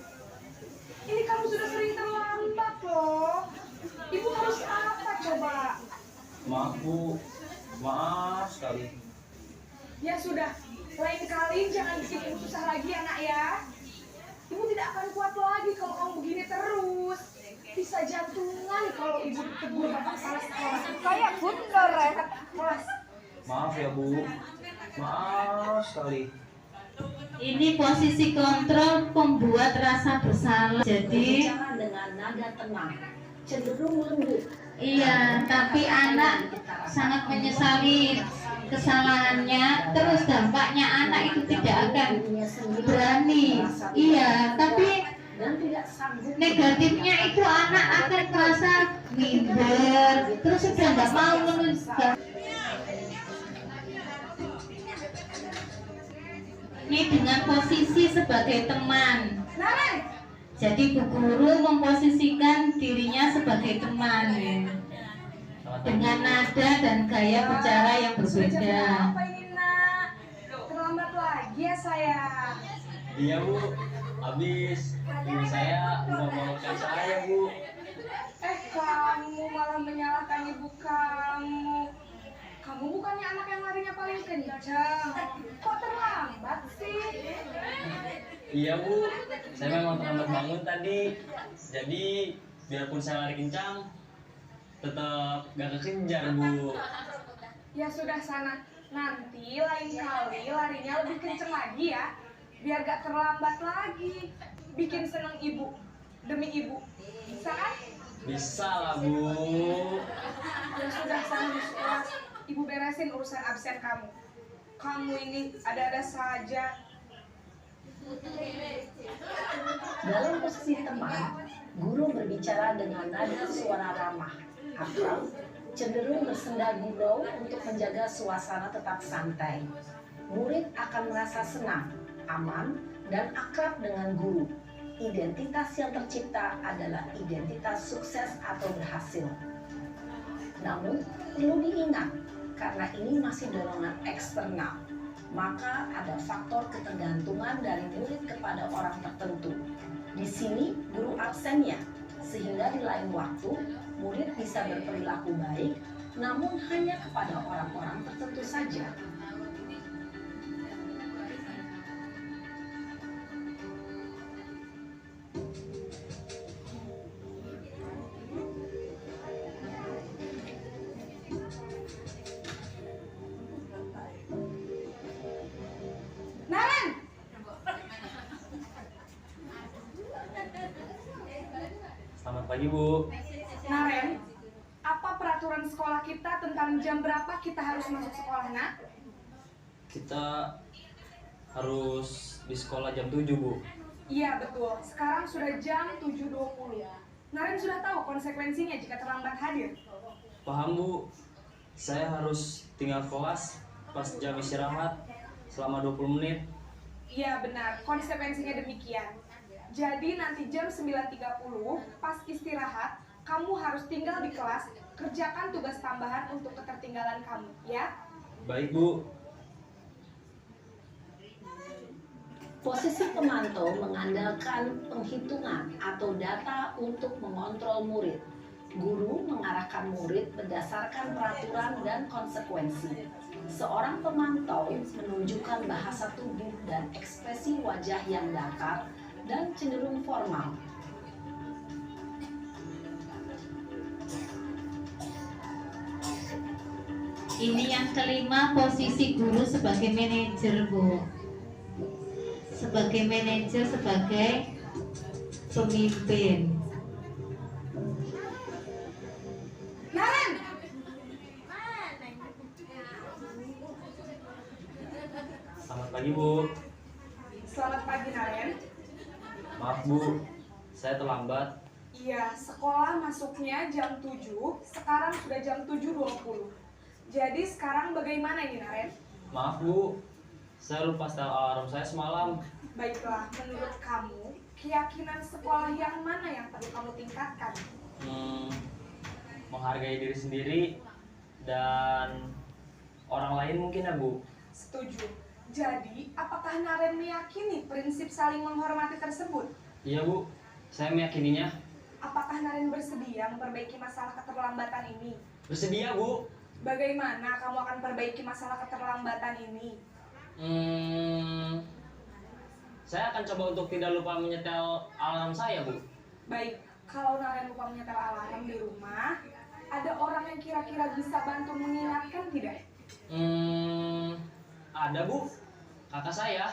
Ini kamu sudah sering terlambat loh. Ibu harus apa coba? Maaf, Bu. Maaf sekali. Ya sudah, lain kali jangan bikin ibu susah lagi ya nak ya. Ibu tidak akan kuat lagi kalau kamu begini terus. Bisa jantungan kalau ibu ditegur bapak kepala sekolah. Kayak bundar ya kelas. Maaf ya, Bu. Maaf sekali. Ini posisi kontrol pembuat rasa bersalah. Jadi berbicara dengan nada tenang, cenderung lembut. iya, tapi anak sangat menyesali kesalahannya. Terus dampaknya anak itu tidak akan Dirinya sendiri berani. merasa Iya, tapi dan tidak sanggup negatifnya itu anak akan merasa minder. Terus sudah nggak mau menunjukkan. Ini dengan posisi sebagai teman. Naren, Jadi bu guru memposisikan dirinya sebagai teman ya. Selamat pagi, Dengan Bu. nada dan gaya bicara yang sudah jam berbeda. berapa ini nak? Terlambat lagi ya saya. Iya, Bu. Habis ibu saya udah memaafkan saya, Bu. Kamu malah menyalahkan ibu kamu. Kamu bukannya anak yang larinya paling kencang. Kok terlambat sih? Iya, Bu. Saya memang terlambat bangun tadi. Jadi, biarpun saya lari kencang, tetap gak kekejar, Bu. Ya sudah sana. Nanti lain kali larinya lebih kenceng lagi ya. Biar gak terlambat lagi. Bikin seneng ibu. Demi ibu. Bisa kan? Bisa lah, Bu. Ya sudah sana di sekolah. Ibu beresin urusan absen kamu. Kamu ini ada-ada saja. dalam posisi teman. Guru berbicara dengan nada suara ramah, akrab, cenderung bersenda gurau untuk menjaga suasana tetap santai. Murid akan merasa senang, aman, dan akrab dengan guru. Identitas yang tercipta adalah identitas sukses atau berhasil. Namun, perlu diingat, karena ini masih dorongan eksternal, maka ada faktor ketergantungan dari murid kepada orang tertentu. Di sini, guru absennya, sehingga di lain waktu, murid bisa berperilaku baik, namun hanya kepada orang-orang tertentu saja. Naren! Selamat pagi, Bu. Naren, apa peraturan sekolah kita tentang jam berapa kita harus masuk sekolah, nak? Kita harus di sekolah jam 7, Bu. Iya betul, sekarang sudah jam 7.20. Naren sudah tahu konsekuensinya jika terlambat hadir. Paham Bu, saya harus tinggal kelas pas jam istirahat selama 20 menit. Iya benar, konsekuensinya demikian. Jadi nanti jam 9.30 pas istirahat, kamu harus tinggal di kelas, kerjakan tugas tambahan untuk ketertinggalan kamu, ya? Baik Bu. Posisi pemantau mengandalkan penghitungan atau data untuk mengontrol murid. Guru mengarahkan murid berdasarkan peraturan dan konsekuensi. Seorang pemantau menunjukkan bahasa tubuh dan ekspresi wajah yang datar dan cenderung formal. Ini yang kelima, posisi guru sebagai manajer, Bu. Sebagai manajer, sebagai pemimpin. Naren! Selamat pagi Bu. Selamat pagi Naren. Maaf Bu, saya terlambat. Iya, sekolah masuknya jam 7, sekarang sudah jam 7.20. Jadi sekarang bagaimana ini Naren? Maaf Bu, saya lupa setel alarm saya semalam. Baiklah, menurut kamu, keyakinan sekolah yang mana yang perlu kamu tingkatkan? Menghargai diri sendiri dan orang lain mungkin ya Bu. Setuju. Jadi, apakah Naren meyakini prinsip saling menghormati tersebut? Iya Bu, saya meyakininya. Apakah Naren bersedia memperbaiki masalah keterlambatan ini? Bersedia Bu. Bagaimana kamu akan perbaiki masalah keterlambatan ini? Saya akan coba untuk tidak lupa menyetel alarm saya Bu. Baik, kalau Naren lupa menyetel alarm di rumah, ada orang yang kira-kira bisa bantu mengingatkan tidak? Ada Bu, kakak saya,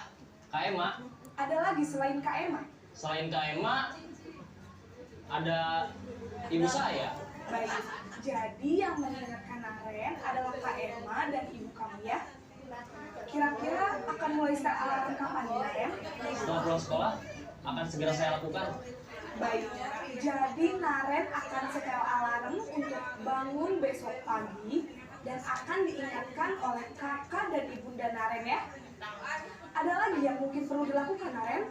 Kak Emma. Ada lagi selain Kak Emma? Selain Kak Emma, ada ibu saya. Baik, jadi yang mengingatkan Naren adalah Kak Emma dan ibu kamu ya? Kira-kira akan mulai start alarm kapan nih Naren? Setelah pulang sekolah, akan segera saya lakukan. Baik, jadi Naren akan setel alarm untuk bangun besok pagi dan akan diingatkan oleh kakak dan ibunda Naren ya. Ada lagi yang mungkin perlu dilakukan Naren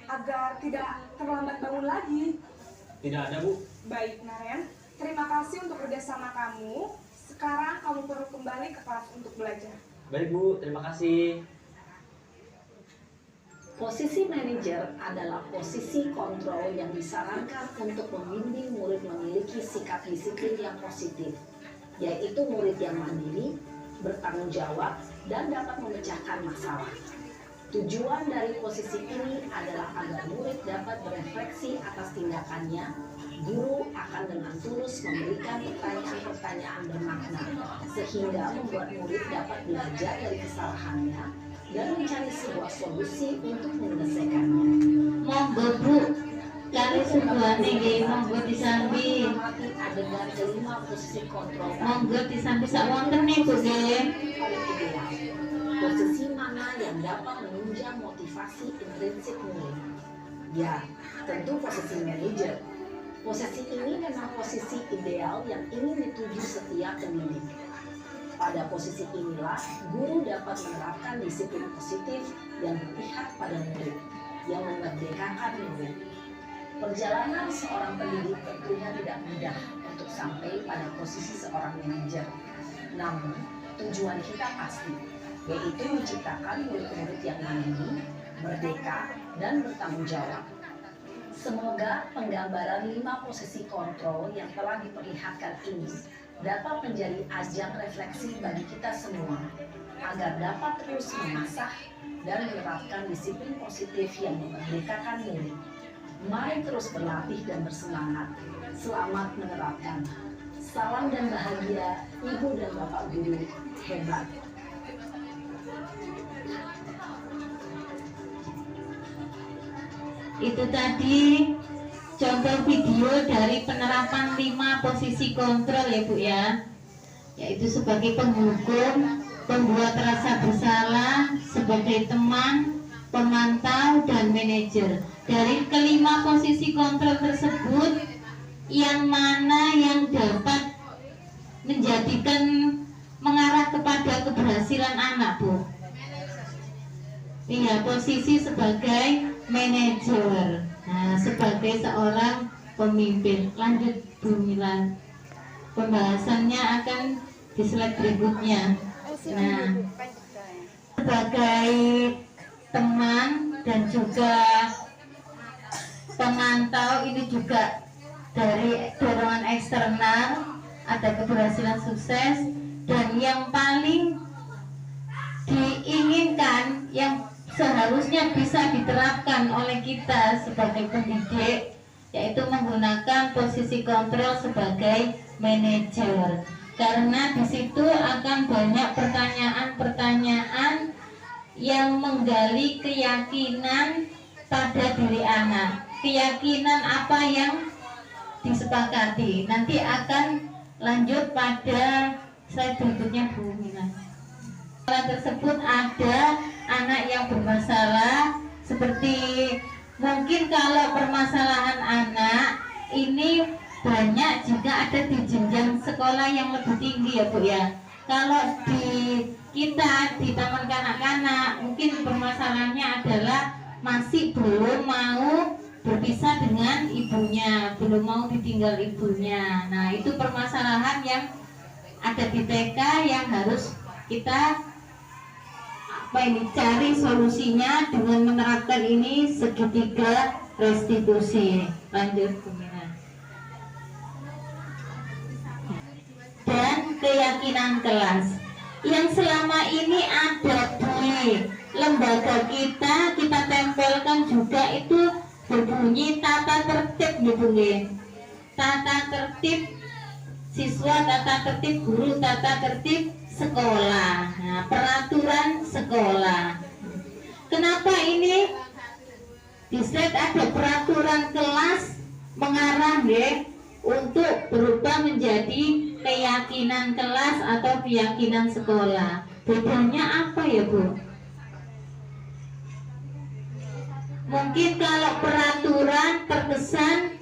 agar tidak terlambat bangun lagi? Tidak ada Bu. Baik Naren, terima kasih untuk kerjasama kamu. Sekarang kamu perlu kembali ke kelas untuk belajar. Baik Bu, terima kasih. Posisi manajer adalah posisi kontrol yang disarankan untuk membimbing murid memiliki sikap disiplin yang positif, yaitu murid yang mandiri, bertanggung jawab, dan dapat memecahkan masalah. Tujuan dari posisi ini adalah agar murid dapat berefleksi atas tindakannya. Guru akan dengan tulus memberikan pertanyaan-pertanyaan bermakna, sehingga membuat murid dapat belajar dari kesalahannya dan mencari sebuah solusi untuk menyelesaikannya. Monggo Bu, kali sebuahnya nggih, monggo disambi. Mengamati adegan kelima posisi kontrol. Monggo disambi sak wonten nih Bu nggih. Posisi mana yang dapat menunjang motivasi intrinsik murid? Ya, tentu posisi manajer. Posisi ini memang posisi ideal yang ingin dituju setiap pendidik. Pada posisi inilah, guru dapat menerapkan disiplin positif yang berpihak pada murid, yang memerdekakan murid. Perjalanan seorang pendidik tentunya tidak mudah untuk sampai pada posisi seorang manajer. Namun, tujuan kita pasti, yaitu menciptakan murid-murid yang mandiri, merdeka, dan bertanggung jawab. Semoga penggambaran 5 posisi kontrol yang telah diperlihatkan ini dapat menjadi ajang refleksi bagi kita semua, agar dapat terus mengasah dan menerapkan disiplin positif yang memerdekakan murid. Mari terus berlatih dan bersemangat. Selamat menerapkan. Salam dan bahagia, Ibu dan Bapak Guru hebat. Itu tadi contoh video dari penerapan 5 posisi kontrol ya Bu ya, yaitu sebagai penghukum, pembuat rasa bersalah, sebagai teman, pemantau, dan manajer. Dari kelima posisi kontrol tersebut, yang mana yang dapat mengarah kepada keberhasilan anak, Bu? Iya, posisi sebagai manajer. Nah, sebagai seorang pemimpin. Lanjut, Bu Mila. Pembahasannya akan di slide berikutnya. Nah, sebagai teman dan juga pemantau, ini juga dari dorongan eksternal ada keberhasilan sukses, dan yang paling diinginkan yang seharusnya bisa diterapkan oleh kita sebagai pendidik, yaitu menggunakan posisi kontrol sebagai manajer, karena di situ akan banyak pertanyaan-pertanyaan yang menggali keyakinan pada diri anak, keyakinan apa yang disepakati. Nanti akan lanjut pada slide berikutnya, Bu Mila. Tersebut ada anak yang bermasalah, seperti mungkin kalau permasalahan anak ini banyak jika ada di jenjang sekolah yang lebih tinggi, ya Bu ya. Kalau di kita di taman kanak-kanak mungkin permasalahannya adalah masih belum mau berpisah dengan ibunya, belum mau ditinggal ibunya. Nah, itu permasalahan yang ada di TK yang harus kita cari solusinya dengan menerapkan ini segitiga restitusi. Lanjut, Bu Mira. Dan keyakinan kelas yang selama ini ada di lembaga kita tempelkan juga, itu berbunyi tata tertib, berbunyi tata tertib siswa, tata tertib guru, tata tertib sekolah. Nah, peraturan sekolah. Kenapa ini di slide ada peraturan kelas mengarah untuk berubah menjadi keyakinan kelas atau keyakinan sekolah? Bedanya apa ya, Bu? Mungkin kalau peraturan terkesan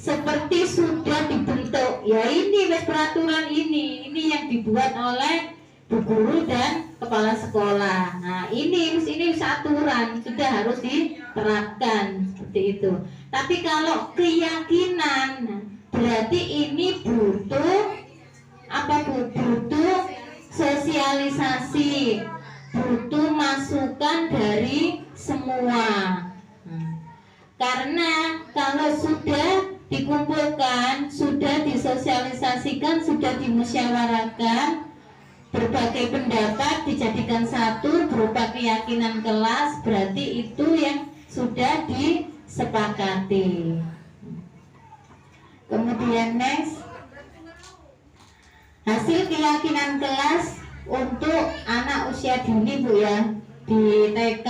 seperti sudah dibentuk. Ya, ini peraturan ini yang dibuat oleh bu guru dan kepala sekolah. Nah, ini aturan sudah harus diterapkan seperti itu. Tapi kalau keyakinan, berarti ini butuh sosialisasi, butuh masukan dari semua. Karena kalau sudah dikumpulkan, sudah disosialisasikan, sudah dimusyawarahkan, berbagai pendapat dijadikan satu berupa keyakinan kelas, berarti itu yang sudah disepakati. Kemudian next, hasil keyakinan kelas untuk anak usia dini, Bu ya, di TK.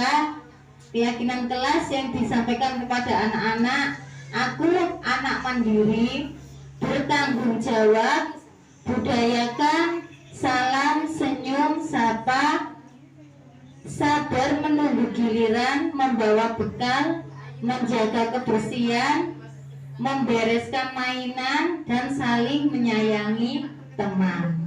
Keyakinan kelas yang disampaikan kepada anak-anak: aku anak mandiri, bertanggung jawab, budayakan salam, senyum, sapa, sabar menunggu giliran, membawa bekal, menjaga kebersihan, membereskan mainan, dan saling menyayangi teman.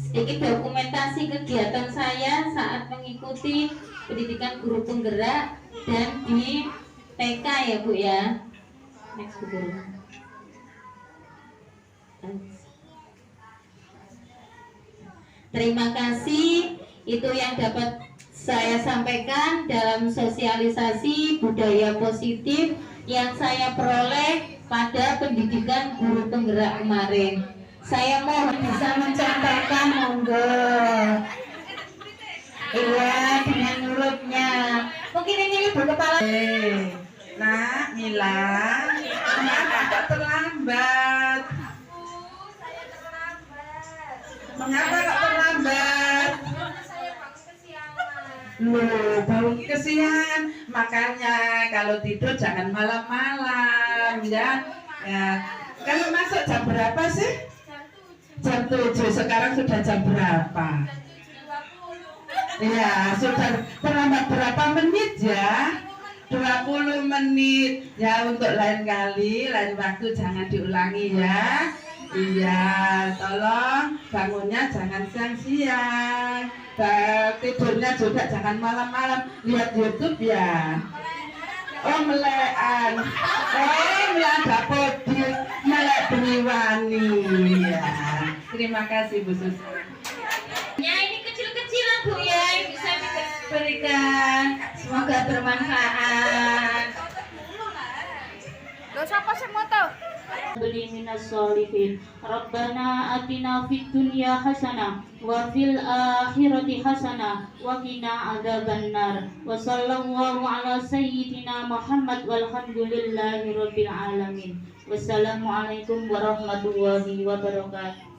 Sedikit dokumentasi kegiatan saya saat mengikuti pendidikan guru penggerak dan di TK ya, Bu ya. Next, Bu Guru. Terima kasih, itu yang dapat saya sampaikan dalam sosialisasi budaya positif yang saya peroleh pada pendidikan guru penggerak kemarin. Saya mohon bisa mencontohkan, monggo. Iya, dengan mulutnya. Mungkin ini ibu kepala. Nak, Mila, kenapa kok terlambat? Mengapa kok terlambat? Loh, baru kesiangan. Makanya kalau tidur jangan malam-malam, ya. Kalau masuk jam berapa sih? Jam 7, sekarang sudah jam berapa? Ya, sudah terlambat berapa menit ya? 20 menit. Ya, untuk lain kali, lain waktu jangan diulangi ya. Iya, tolong bangunnya jangan siang-siang. Tidurnya juga jangan malam-malam. Lihat YouTube ya. Oh, melekan. Oh, ada podis. Melek beniwani ya. Terima kasih Bu Susi. Ya, ini kecil-kecilan Bu ya, yang bisa diberikan. Semoga bermanfaat. Gak usah apa sih moto. Beli minas solihin. Rabbana atina fid dunya hasanah wa fil akhirati hasanah wa qina adzabannar. Wa sallallahu ala sayyidina Muhammad walhamdulillahi rabbil alamin. Wassalamualaikum warahmatullahi wabarakatuh.